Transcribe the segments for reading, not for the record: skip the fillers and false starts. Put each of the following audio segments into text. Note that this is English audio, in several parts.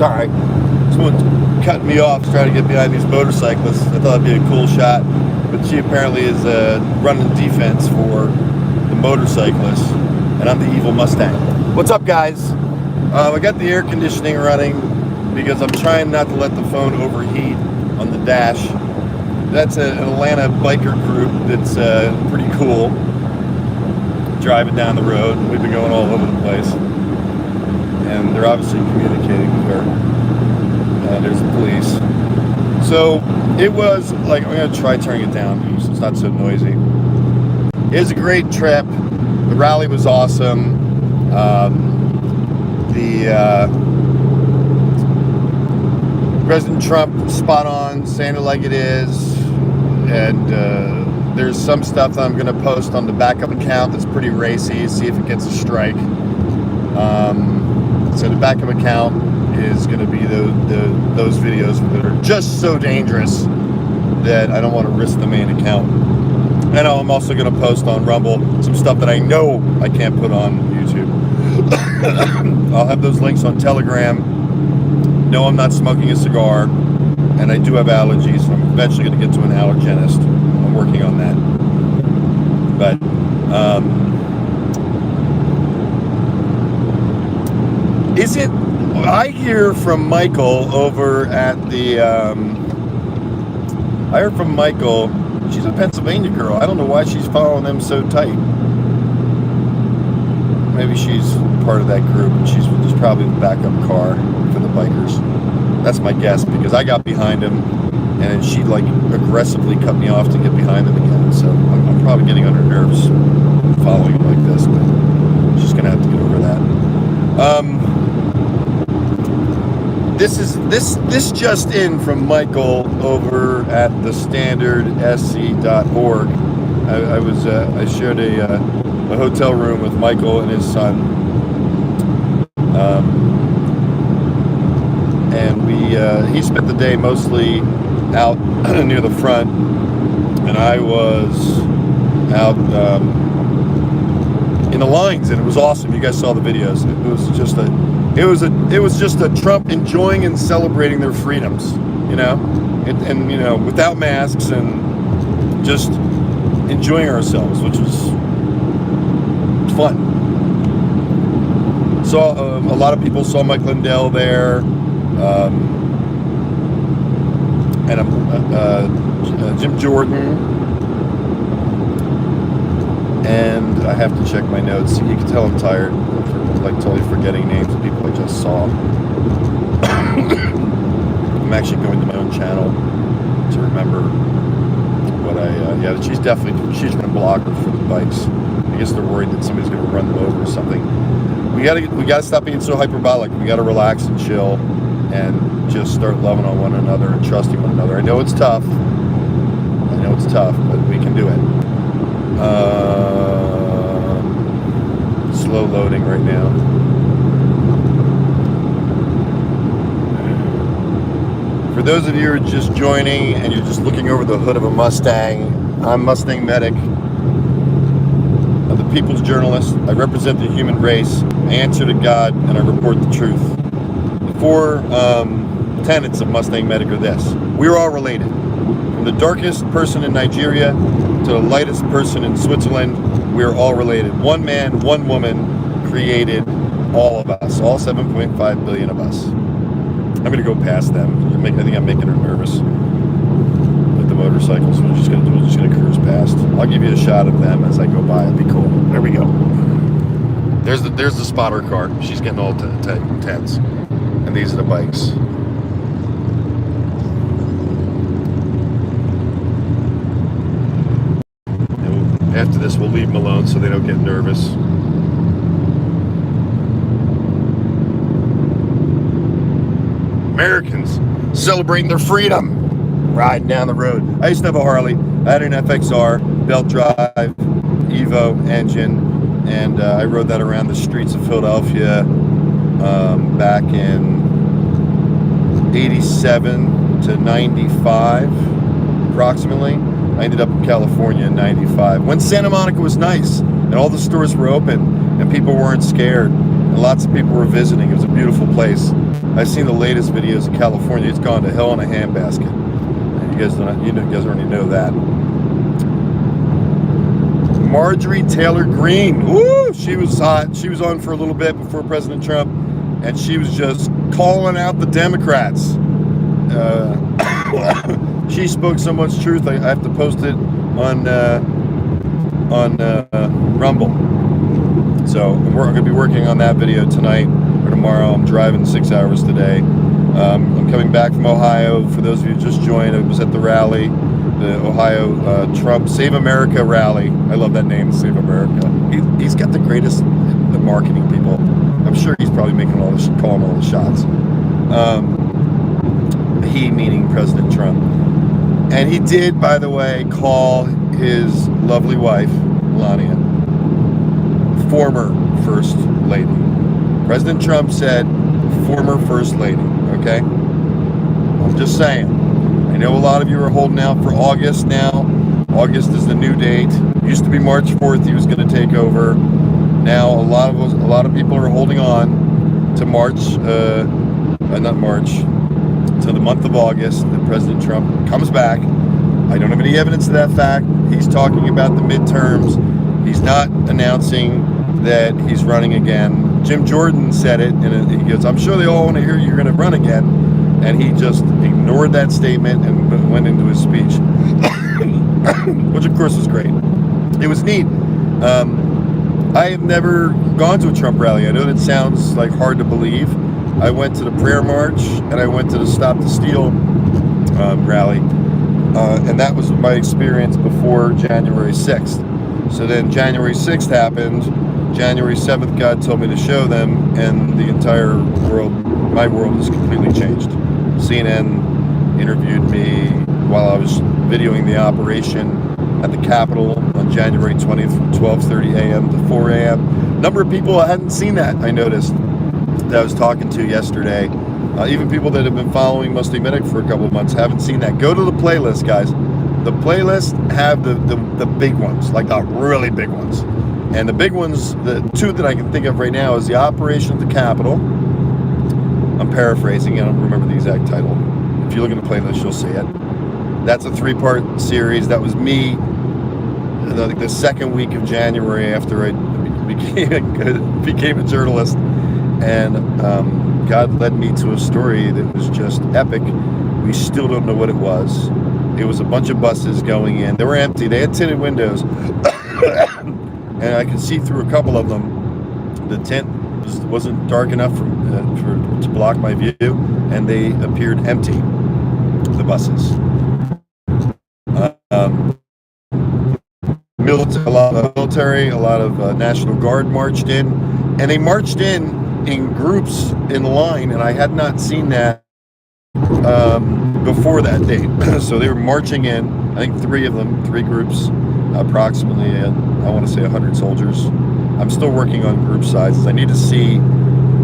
Sorry. Someone's cutting me off trying to get behind these motorcyclists. I thought it'd be a cool shot. But she apparently is running defense for the motorcyclists. And I'm the evil Mustang. What's up, guys? I got the air conditioning running because I'm trying not to let the phone overheat on the dash. That's an Atlanta biker group that's pretty cool. Driving down the road, and we've been going all over the place. And they're obviously communicating with her. There's the police. So it was like, I'm going to try turning it down so it's not so noisy. It was a great trip. The rally was awesome. President Trump, spot on, saying it like it is. And there's some stuff that I'm going to post on the backup account that's pretty racy, see if it gets a strike. So the backup account is going to be those videos that are just so dangerous that I don't want to risk the main account. And I'm also going to post on Rumble some stuff that I know I can't put on YouTube. I'll have those links on Telegram. No, I'm not smoking a cigar, and I do have allergies, so I'm eventually going to get to an allergenist. I'm working on that. But is it? I hear from Michael over at the. I heard from Michael. She's a Pennsylvania girl. I don't know why she's following them so tight. Maybe she's part of that group, and she's probably the backup car for the bikers. That's my guess, because I got behind him, and then she like aggressively cut me off to get behind him again. So I'm probably getting on her nerves following him like this, but she's gonna have to get over that. This just in from Michael over at the standardsc.org. I shared a hotel room with Michael and his son, and he spent the day mostly out near the front, and I was out in the lines, and it was awesome. You guys saw the videos. It was just a Trump enjoying and celebrating their freedoms, you know, and you know, without masks and just enjoying ourselves, which was fun. Saw a lot of people saw Mike Lindell there, and Jim Jordan, and I have to check my notes. You can tell I'm tired. I'm like totally forgetting names of people I just saw. I'm actually going to my own channel to remember what yeah, she's going to blog her for the bikes. I guess they're worried that somebody's going to run them over or something. We gotta stop being so hyperbolic. We gotta relax and chill and just start loving on one another and trusting one another. I know it's tough, but we can do it. Slow loading right now. For those of you who are just joining and you're just looking over the hood of a Mustang, I'm Mustang Medic. I'm the people's journalist. I represent the human race. I answer to God and I report the truth. The four tenets of Mustang Medic are this: we're all related. From the darkest person in Nigeria to the lightest person in Switzerland, we're all related. One man, one woman created all of us, all 7.5 billion of us. I'm going to go past them. I think I'm making her nervous with the motorcycles. We're just going to cruise past. I'll give you a shot of them as I go by. It'll be cool. There we go. There's the spotter car. She's getting all tense. And these are the bikes. And after this, we'll leave them alone so they don't get nervous. Americans celebrating their freedom, riding down the road. I used to have a Harley. I had an FXR, belt drive, Evo engine, and I rode that around the streets of Philadelphia back in 87 to 95, approximately. I ended up in California in 95, when Santa Monica was nice, and all the stores were open, and people weren't scared, and lots of people were visiting. It was a beautiful place. I've seen the latest videos of California. It's gone to hell in a handbasket. And you guys already know that. Marjorie Taylor Greene. Woo! She was hot. She was on for a little bit before President Trump, and she was just calling out the Democrats. She spoke so much truth. I have to post it on Rumble. So we're going to be working on that video tonight or tomorrow. I'm driving 6 hours today. I'm coming back from Ohio. For those of you who just joined, I was at the rally, the Ohio Trump Save America rally. I love that name, Save America. He's got the greatest marketing people. I'm sure he's probably calling all the shots. He meaning President Trump. And he did, by the way, call his lovely wife, Melania, former First Lady. President Trump said former First Lady, okay? I'm just saying. I know a lot of you are holding out for August now. August is the new date. It used to be March 4th he was going to take over. Now a lot of people are holding on to to the month of August that President Trump comes back. I don't have any evidence of that fact. He's talking about the midterms. He's not announcing that he's running again. Jim Jordan said it, and he goes, I'm sure they all want to hear you're going to run again. And he just ignored that statement and went into his speech, which of course was great. It was neat. I have never gone to a Trump rally. I know that sounds like hard to believe. I went to the prayer march and I went to the Stop the Steal rally. And that was my experience before January 6th. So then January 6th happened. January 7th, God told me to show them, and the entire world, my world, has completely changed. CNN interviewed me while I was videoing the operation at the Capitol on January 20th from 12:30 a.m. to 4 a.m. Number of people I hadn't seen that, I noticed, that I was talking to yesterday. Even people that have been following MustangMedic for a couple of months haven't seen that. Go to the playlist, guys. The playlist have the big ones, like the really big ones. And the big ones, the two that I can think of right now, is the operation at the Capitol. I'm paraphrasing, I don't remember the exact title. If you look at the playlist, you'll see it. That's a 3-part series. That was me the second week of January after I became a journalist. And God led me to a story that was just epic. We still don't know what it was. It was a bunch of buses going in. They were empty. They had tinted windows. And I could see through a couple of them. The tent wasn't dark enough to block my view, and they appeared empty, the buses. A lot of military, a lot of National Guard marched in, and they marched in groups in line, and I had not seen that before that date. So they were marching in, I think 3 groups, approximately, I want to say 100 soldiers. I'm still working on group sizes. I need to see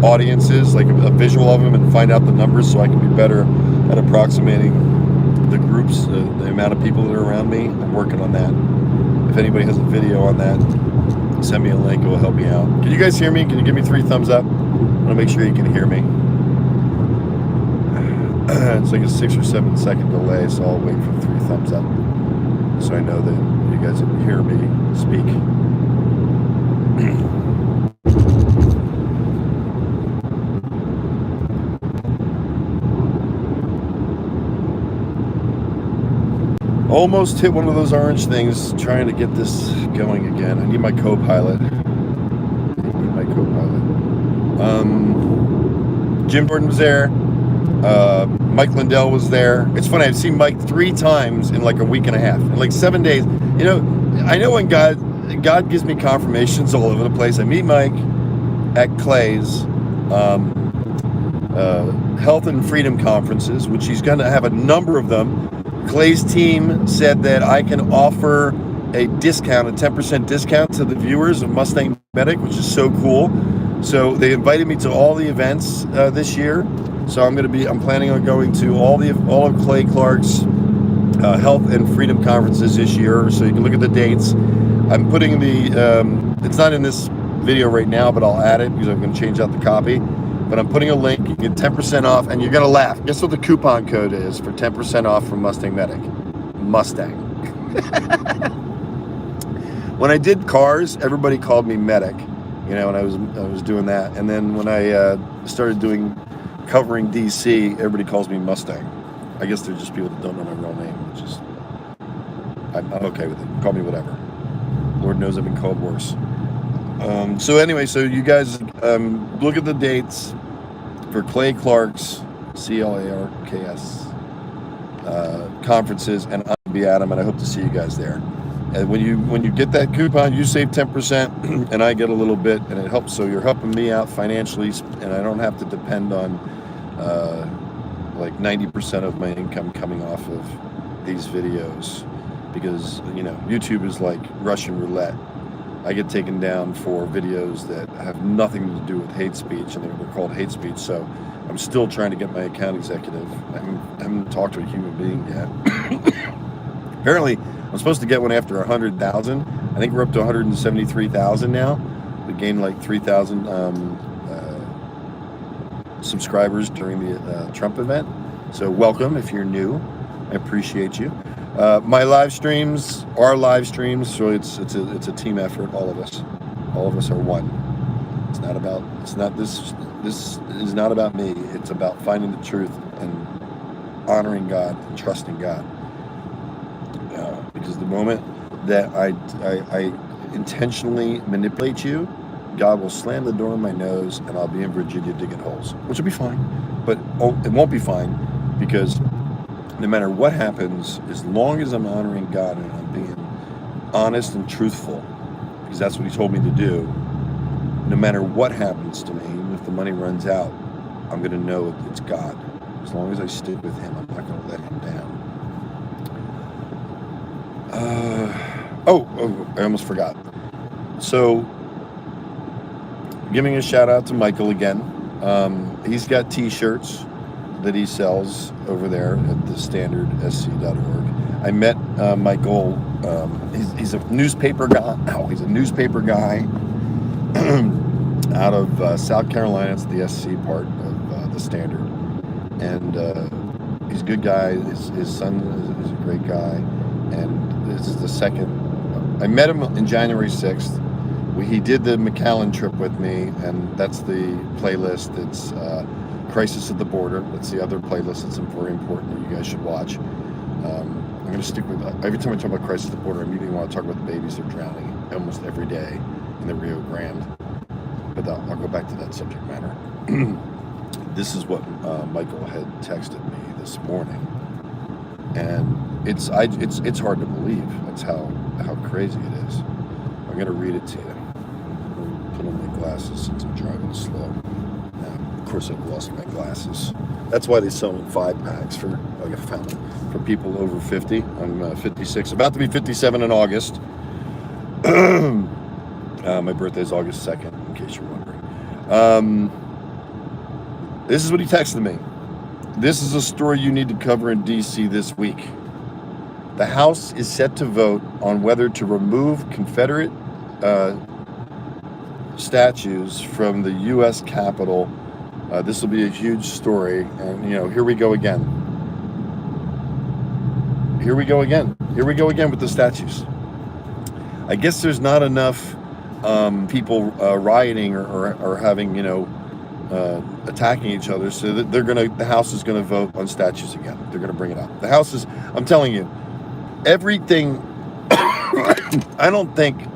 audiences, like a visual of them, and find out the numbers so I can be better at approximating the groups, the amount of people that are around me. I'm working on that. If anybody has a video on that, send me a link. It will help me out. Can you guys hear me? Can you give me 3 thumbs up? I want to make sure you can hear me. It's like a 6 or 7 second delay, so I'll wait for 3 thumbs up so I know that you guys can hear me speak. Almost hit one of those orange things trying to get this going again. I need my co-pilot. Jim Jordan was there. Mike Lindell was there. It's funny, I've seen Mike 3 times in like a week and a half. In like 7 days. You know, I know when God gives me confirmations all over the place. I meet Mike at Clay's Health and Freedom conferences, which he's going to have a number of them. Clay's team said that I can offer a discount, a 10% discount to the viewers of Mustang Medic, which is so cool. So they invited me to all the events this year. So I'm planning on going to all of Clay Clark's Health and Freedom conferences this year. So you can look at the dates. I'm putting it's not in this video right now, but I'll add it because I'm going to change out the copy. but I'm putting a link. You can get 10% off, and you're gonna laugh. Guess what the coupon code is for 10% off from MustangMedic? Mustang. When I did cars, everybody called me Medic, you know, and I was doing that. And then when I started covering DC, everybody calls me Mustang. I guess they're just people that don't know my real name, which is, I'm okay with it. Call me whatever. Lord knows I've been called worse. So anyway, so you guys look at the dates for Clay Clark's CLARKS conferences, and I'll be at them, and I hope to see you guys there. And when you get that coupon, you save 10%, and I get a little bit, and it helps. So you're helping me out financially, and I don't have to depend on like 90% of my income coming off of these videos, because you know YouTube is like Russian roulette. I get taken down for videos that have nothing to do with hate speech, and they're called hate speech. So I'm still trying to get my account executive. I haven't talked to a human being yet. Apparently, I'm supposed to get one after 100,000. I think we're up to 173,000 now. We gained like 3,000 subscribers during the Trump event. So welcome if you're new. I appreciate you. My live streams are live streams, so it's a team effort. All of us are one. This is not about me. It's about finding the truth and honoring God and trusting God. Because the moment that I intentionally manipulate you, God will slam the door in my nose, and I'll be in Virginia digging holes, which will be fine. But it won't be fine, because no matter what happens, as long as I'm honoring God and I'm being honest and truthful, because that's what He told me to do, no matter what happens to me, even if the money runs out, I'm going to know it's God. As long as I stick with Him, I'm not going to let Him down. I almost forgot. So, giving a shout out to Michael again. He's got t-shirts that he sells over there at the standardsc.org. I met Michael. He's a newspaper guy. He's a newspaper guy out of South Carolina. It's the SC part of the Standard, and he's a good guy. His son is a great guy, and this is the second. I met him in January 6th. He did the McAllen trip with me, and that's the playlist. It's Crisis at the Border. That's the other playlist that's very important that you guys should watch. I'm going to stick with that. Every time I talk about Crisis at the Border, I immediately want to talk about the babies that are drowning almost every day in the Rio Grande. But I'll go back to that subject matter. This is what Michael had texted me this morning, and it's hard to believe. That's how crazy it is. I'm going to read it to you. Put on my glasses since I'm driving slow. Now, of course, I've lost my glasses. That's why they sell them in 5-packs for, like I found them, for people over 50. I'm 56, about to be 57 in August. My birthday is August 2nd, in case you're wondering. This is what he texted me. This is a story you need to cover in DC this week. The House is set to vote on whether to remove Confederate statues from the U.S. Capitol. This will be a huge story, and here we go again. Here we go again with the statues. I guess there's not enough people rioting or having attacking each other, so that the House is gonna vote on statues again. They're gonna bring it up. The House is. I'm telling you, everything. I don't think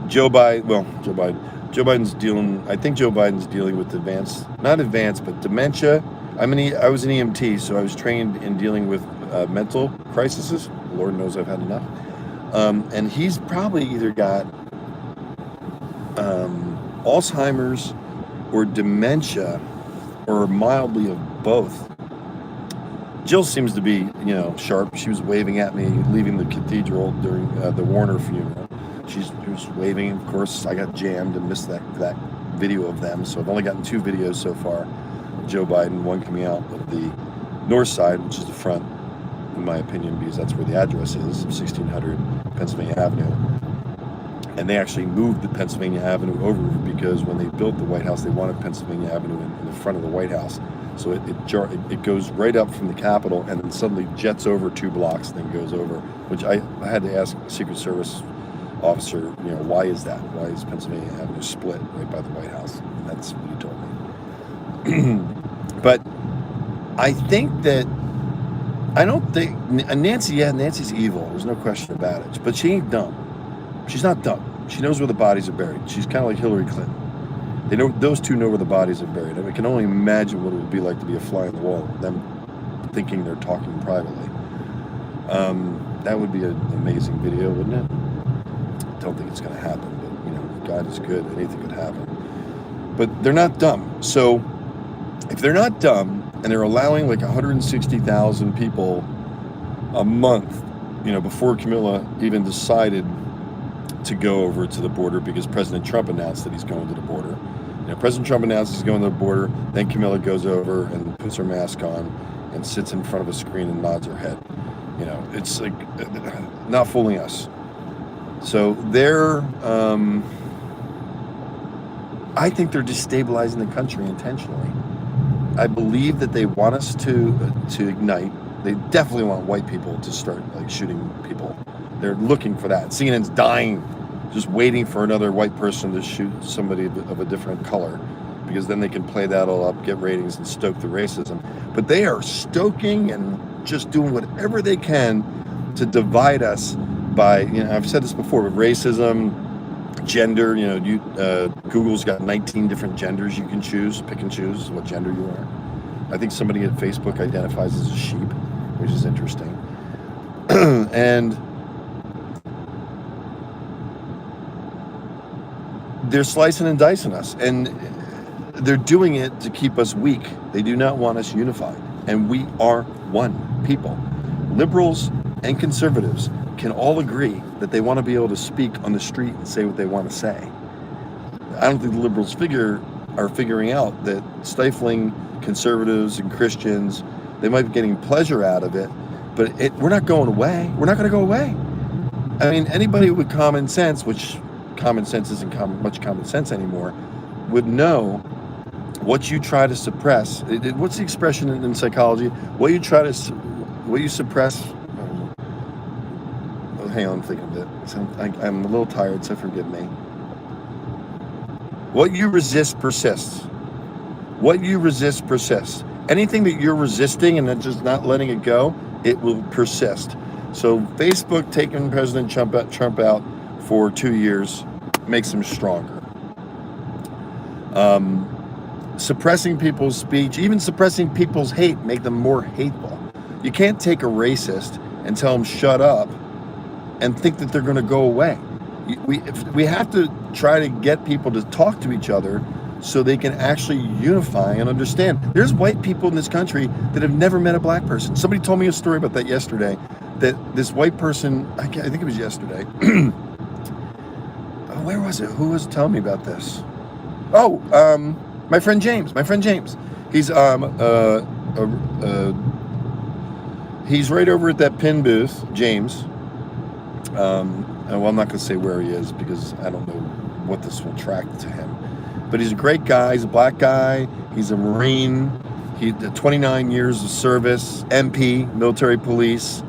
Joe Biden's dealing. I think Joe Biden's dealing with not advanced, but dementia. I was an EMT, so I was trained in dealing with mental crises. Lord knows I've had enough. And he's probably either got Alzheimer's or dementia, or mildly of both. Jill seems to be, sharp. She was waving at me leaving the cathedral during the Warner funeral. She was waving. Of course, I got jammed and missed that video of them. So I've only gotten 2 videos so far. Joe Biden, one coming out of the north side, which is the front, in my opinion, because that's where the address is, 1600 Pennsylvania Avenue. And they actually moved the Pennsylvania Avenue over because when they built the White House, they wanted Pennsylvania Avenue in the front of the White House. So it goes right up from the Capitol and then suddenly jets over 2 blocks and then goes over, which I had to ask a Secret Service officer, why is that? Why is Pennsylvania Avenue split right by the White House? And that's what he told me. But I think that, I don't think, Nancy's evil. There's no question about it. But she ain't dumb. She's not dumb. She knows where the bodies are buried. She's kind of like Hillary Clinton. Those two know where the bodies are buried. I can only imagine what it would be like to be a fly on the wall, them thinking they're talking privately. That would be an amazing video, wouldn't it? I don't think it's going to happen, but God is good. Anything could happen. But they're not dumb. So if they're not dumb and they're allowing like 160,000 people a month, before Camilla even decided to go over to the border, because President Trump announced that he's going to the border. President Trump announced he's going to the border, then Camilla goes over and puts her mask on and sits in front of a screen and nods her head. It's like not fooling us. So I think they're destabilizing the country intentionally. I believe that they want us to ignite. They definitely want white people to start like shooting people. They're looking for that. CNN's dying, just waiting for another white person to shoot somebody of a different color, because then they can play that all up, get ratings, and stoke the racism. But they are stoking and just doing whatever they can to divide us by, I've said this before, with racism, gender, Google's got 19 different genders you can choose, pick and choose what gender you are. I think somebody at Facebook identifies as a sheep, which is interesting. And they're slicing and dicing us, and they're doing it to keep us weak. They do not want us unified, and we are one people. Liberals and conservatives can all agree that they want to be able to speak on the street and say what they want to say. I don't think the liberals are figuring out that stifling conservatives and Christians, they might be getting pleasure out of it, but we're not going away. We're not going to go away. I mean, anybody with common sense, which common sense isn't much common sense anymore, would know what you try to suppress. What's the expression in psychology? What you suppress. Hang on, I'm thinking of it. I'm a little tired, so forgive me. What you resist persists. What you resist persists. Anything that you're resisting and then just not letting it go, it will persist. So Facebook taking President Trump out for 2 years makes him stronger. Suppressing people's speech, even suppressing people's hate, make them more hateful. You can't take a racist and tell them shut up and think that they're going to go away. We have to try to get people to talk to each other so they can actually unify and understand. There's white people in this country that have never met a black person. Somebody told me a story about that yesterday, that this white person, I think it was yesterday. Where was it? Who was telling me about this? My friend James. He's he's right over at that pin booth, James. Well, I'm not going to say where he is because I don't know what this will track to him. But he's a great guy. He's a black guy. He's a Marine. He had 29 years of service, MP, military police,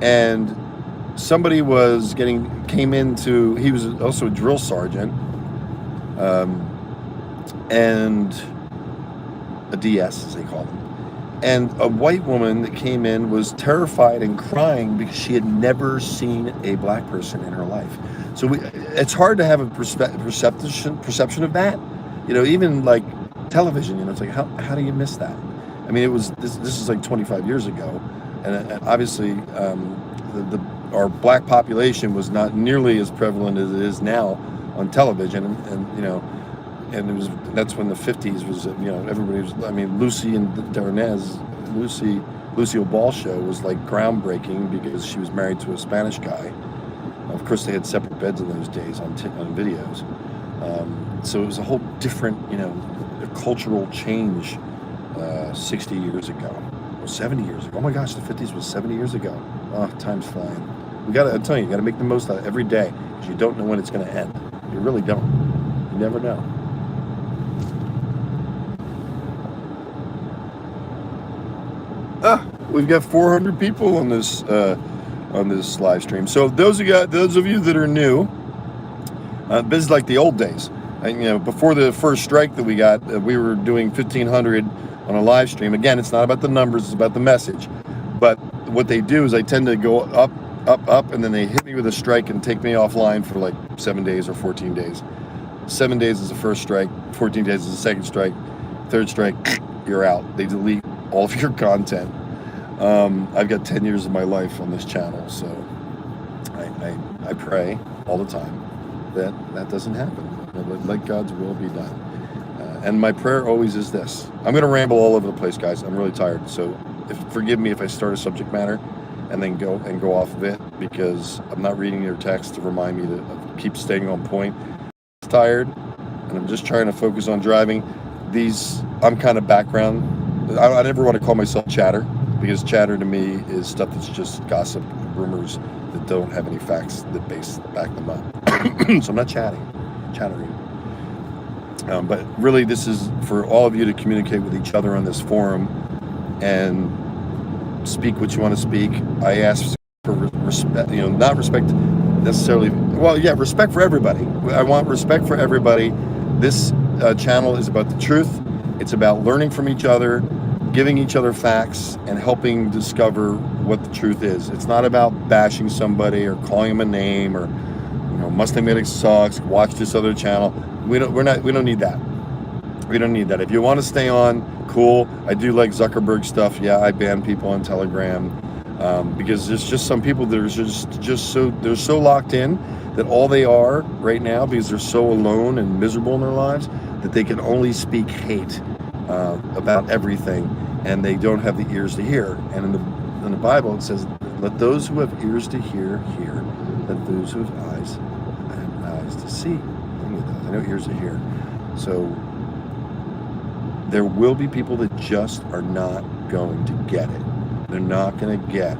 and somebody he was also a drill sergeant, and a DS, as they call them. And a white woman that came in was terrified and crying because she had never seen a black person in her life. So it's hard to have a perception of that. Even like television, it's like, how do you miss that? I mean, this is like 25 years ago. And obviously, our black population was not nearly as prevalent as it is now on television. And that's when the 50s was, everybody was, Lucy and Lucille Ball show was like groundbreaking because she was married to a Spanish guy. Of course, they had separate beds in those days on videos. So it was a whole different, cultural change 60 years ago, or 70 years ago. Oh my gosh, the 50s was 70 years ago. Oh, time's flying. I'm telling you, you got to make the most out of every day, because you don't know when it's going to end. You really don't. You never know. We've got 400 people on this live stream. So those of you that are new, this is like the old days. Before the first strike that we got, we were doing 1,500 on a live stream. Again, it's not about the numbers; it's about the message. But what they do is I tend to go up, and then they hit me with a strike and take me offline for like 7 days or 14 days. 7 days is the first strike, 14 days is the second strike, third strike, you're out. They delete all of your content. I've got 10 years of my life on this channel, so I pray all the time that doesn't happen. Let God's will be done. And my prayer always is this. I'm going to ramble all over the place, guys. I'm really tired, so forgive me if I start a subject matter and then go off of it, because I'm not reading your text to remind me to keep staying on point. I'm tired, and I'm just trying to focus on driving. I'm kind of background. I never want to call myself chatter, because chatter to me is stuff that's just gossip, rumors that don't have any facts that back them up. So I'm not chattering. But really, this is for all of you to communicate with each other on this forum and speak what you want to speak. I ask for respect, not respect necessarily. Well, yeah, respect for everybody. I want respect for everybody. This channel is about the truth. It's about learning from each other, giving each other facts, and helping discover what the truth is. It's not about bashing somebody or calling them a name or, MustangMedic sucks, watch this other channel. We don't need that. We don't need that. If you want to stay on, cool. I do like Zuckerberg stuff. Yeah, I ban people on Telegram because there's just some people that are they're so locked in that all they are right now, because they're so alone and miserable in their lives, that they can only speak hate about everything, and they don't have the ears to hear. And in the Bible it says, "Let those who have ears to hear hear. Let those who have eyes to see." I know ears to hear. So there will be people that just are not going to get it. They're not going to get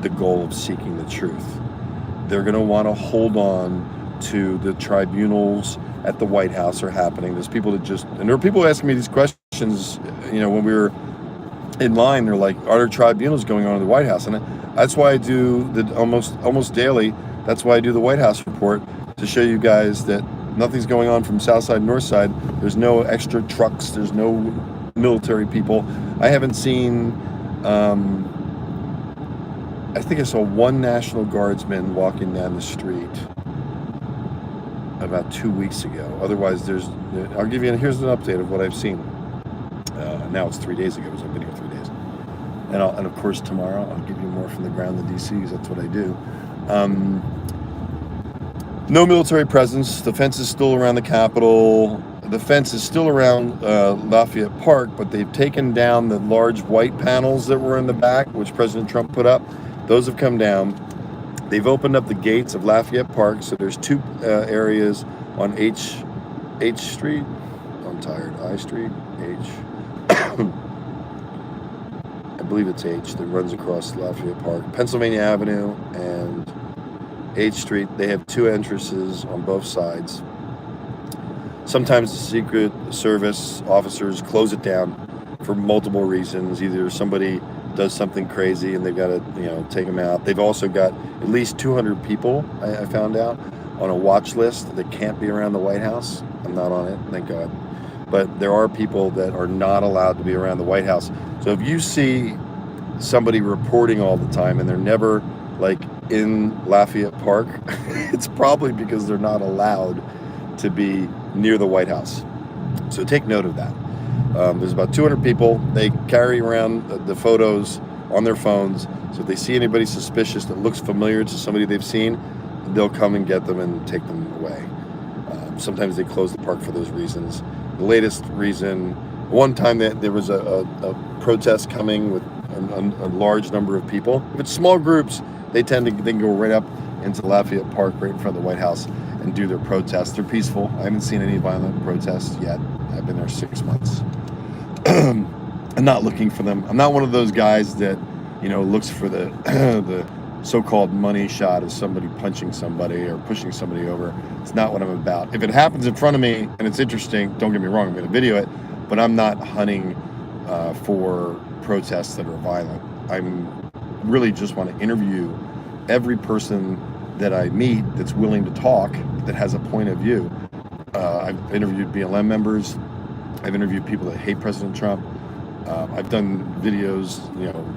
the goal of seeking the truth. They're going to want to hold on to the tribunals at the White House are happening. There's people that and there are people asking me these questions, when we were in line. They're like, are there tribunals going on in the White House? And that's why I do almost daily. That's why I do the White House report, to show you guys that nothing's going on from South Side, North Side. There's no extra trucks. There's no military people. I haven't seen, I think I saw one National Guardsman walking down the street about 2 weeks ago. Otherwise, here's an update of what I've seen. Now it's 3 days ago, because I've been here 3 days. And of course, tomorrow I'll give you more from the ground in DC, because that's what I do. No military presence. The fence is still around the Capitol. The fence is still around Lafayette Park, but they've taken down the large white panels that were in the back, which President Trump put up. Those have come down. They've opened up the gates of Lafayette Park, so there's two areas on H Street. I'm tired. I Street, H. I believe it's H, that runs across Lafayette Park. Pennsylvania Avenue and H Street. They have two entrances on both sides. Sometimes the Secret Service officers close it down for multiple reasons. Either somebody does something crazy and they've got to, take them out. They've also got at least 200 people, I found out, on a watch list that can't be around the White House. I'm not on it, thank God. But there are people that are not allowed to be around the White House. So if you see somebody reporting all the time and they're never in Lafayette Park, it's probably because they're not allowed to be near the White House. So take note of that. There's about 200 people. They carry around the photos on their phones. So if they see anybody suspicious that looks familiar to somebody they've seen, they'll come and get them and take them away. Sometimes they close the park for those reasons. The latest reason, one time that there was a protest coming with a large number of people. If it's small groups, they can go right up into Lafayette Park, right in front of the White House, and do their protests. They're peaceful. I haven't seen any violent protests yet. I've been there 6 months. I'm not looking for them. I'm not one of those guys that, looks for the so-called money shot as somebody punching somebody or pushing somebody over. It's not what I'm about. If it happens in front of me and it's interesting, don't get me wrong, I'm going to video it, but I'm not hunting for protests that are violent. I'm really just want to interview every person that I meet that's willing to talk, that has a point of view. I've interviewed BLM members. I've interviewed people that hate President Trump. I've done videos,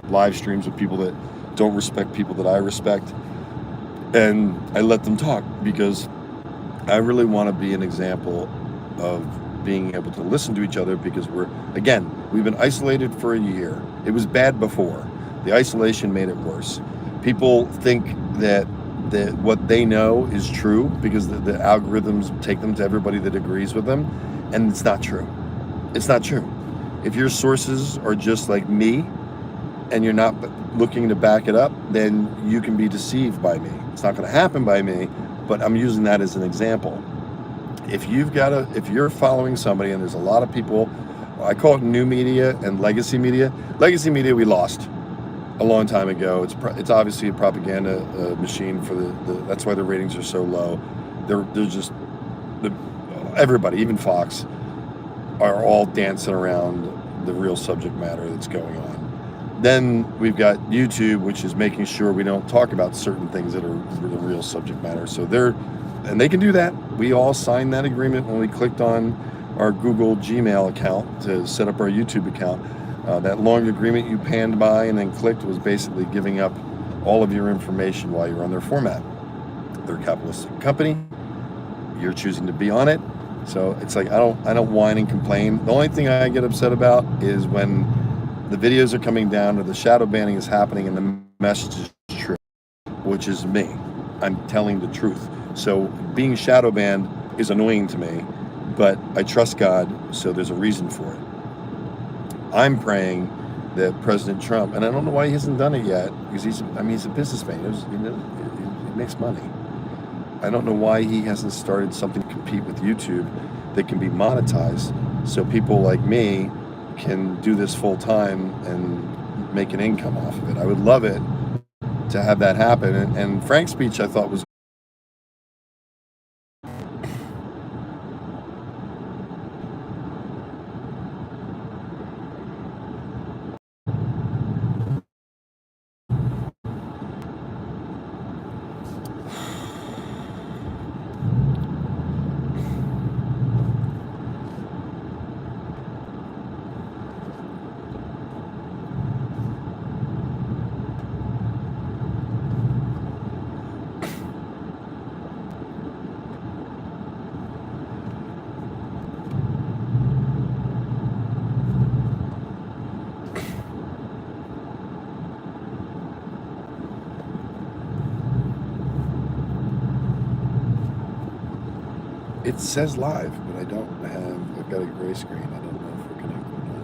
live streams with people that don't respect people that I respect. And I let them talk because I really want to be an example of being able to listen to each other, because we've been isolated for a year. It was bad before. The isolation made it worse. People think that what they know is true because the algorithms take them to everybody that agrees with them, and it's not true. It's not true. If your sources are just like me and you're not looking to back it up, then you can be deceived by me. It's not going to happen by me, but I'm using that as an example. If you're following somebody, and there's a lot of people, I call it new media and legacy media. Legacy media we lost a long time ago. It's obviously a propaganda machine for that's why the ratings are so low. They're just everybody, even Fox, are all dancing around the real subject matter that's going on. Then we've got YouTube, which is making sure we don't talk about certain things that are the real subject matter. So they can do that. We all signed that agreement when we clicked on our Google Gmail account to set up our YouTube account. That long agreement you panned by and then clicked was basically giving up all of your information while you're on their format. They're a capitalistic company. You're choosing to be on it. So it's like I don't whine and complain. The only thing I get upset about is when the videos are coming down or the shadow banning is happening and the message is true, which is me. I'm telling the truth. So being shadow banned is annoying to me, but I trust God, so there's a reason for it. I'm praying that President Trump, and I don't know why he hasn't done it yet, because he's a businessman. He makes money. I don't know why he hasn't started something to compete with YouTube that can be monetized, so people like me can do this full time and make an income off of it. I would love it to have that happen. And Frank's speech I thought was it says live, but I've got a gray screen. I don't know if we're connected or not.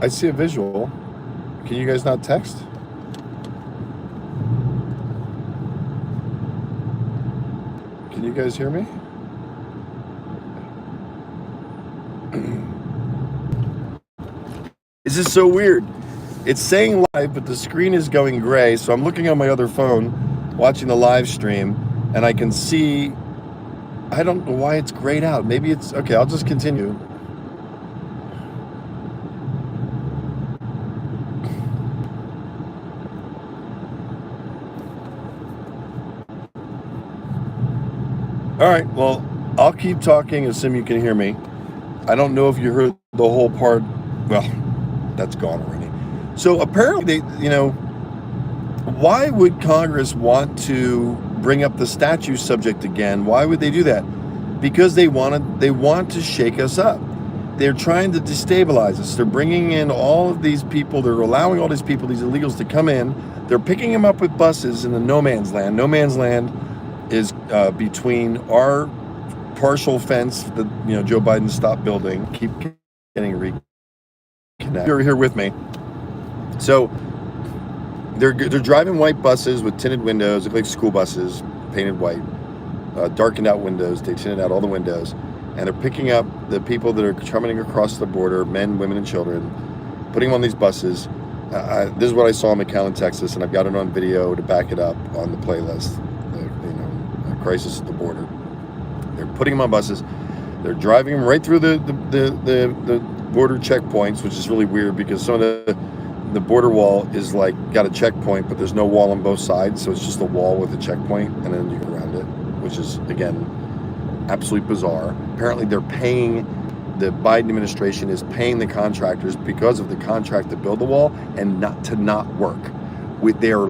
I see a visual. Can you guys not text? Can you guys hear me? This is so weird. It's saying live, but the screen is going gray. So I'm looking on my other phone, watching the live stream, and I can see, I don't know why it's grayed out. Maybe it's, okay, I'll just continue. All right, well, I'll keep talking, assume you can hear me. I don't know if you heard the whole part. Well, that's gone already. So apparently, why would Congress want to bring up the statue subject again? Why would they do that? Because they want to shake us up. They're trying to destabilize us. They're bringing in all of these people. They're allowing all these people, these illegals, to come in. They're picking them up with buses in the no man's land. No man's land is between our partial fence that Joe Biden stopped building. Keep getting reconnected. You're here with me. So they're driving white buses with tinted windows, look like school buses, painted white, darkened out windows. They tinted out all the windows, and they're picking up the people that are coming across the border, men, women, and children, putting them on these buses. This is what I saw in McAllen, Texas, and I've got it on video to back it up on the playlist. Crisis at the border. They're putting them on buses. They're driving them right through the border checkpoints, which is really weird because some of the border wall is like got a checkpoint, but there's no wall on both sides, so it's just a wall with a checkpoint, and then you go around it, which is again absolutely bizarre. Apparently, the Biden administration is paying the contractors because of the contract to build the wall and not work. They're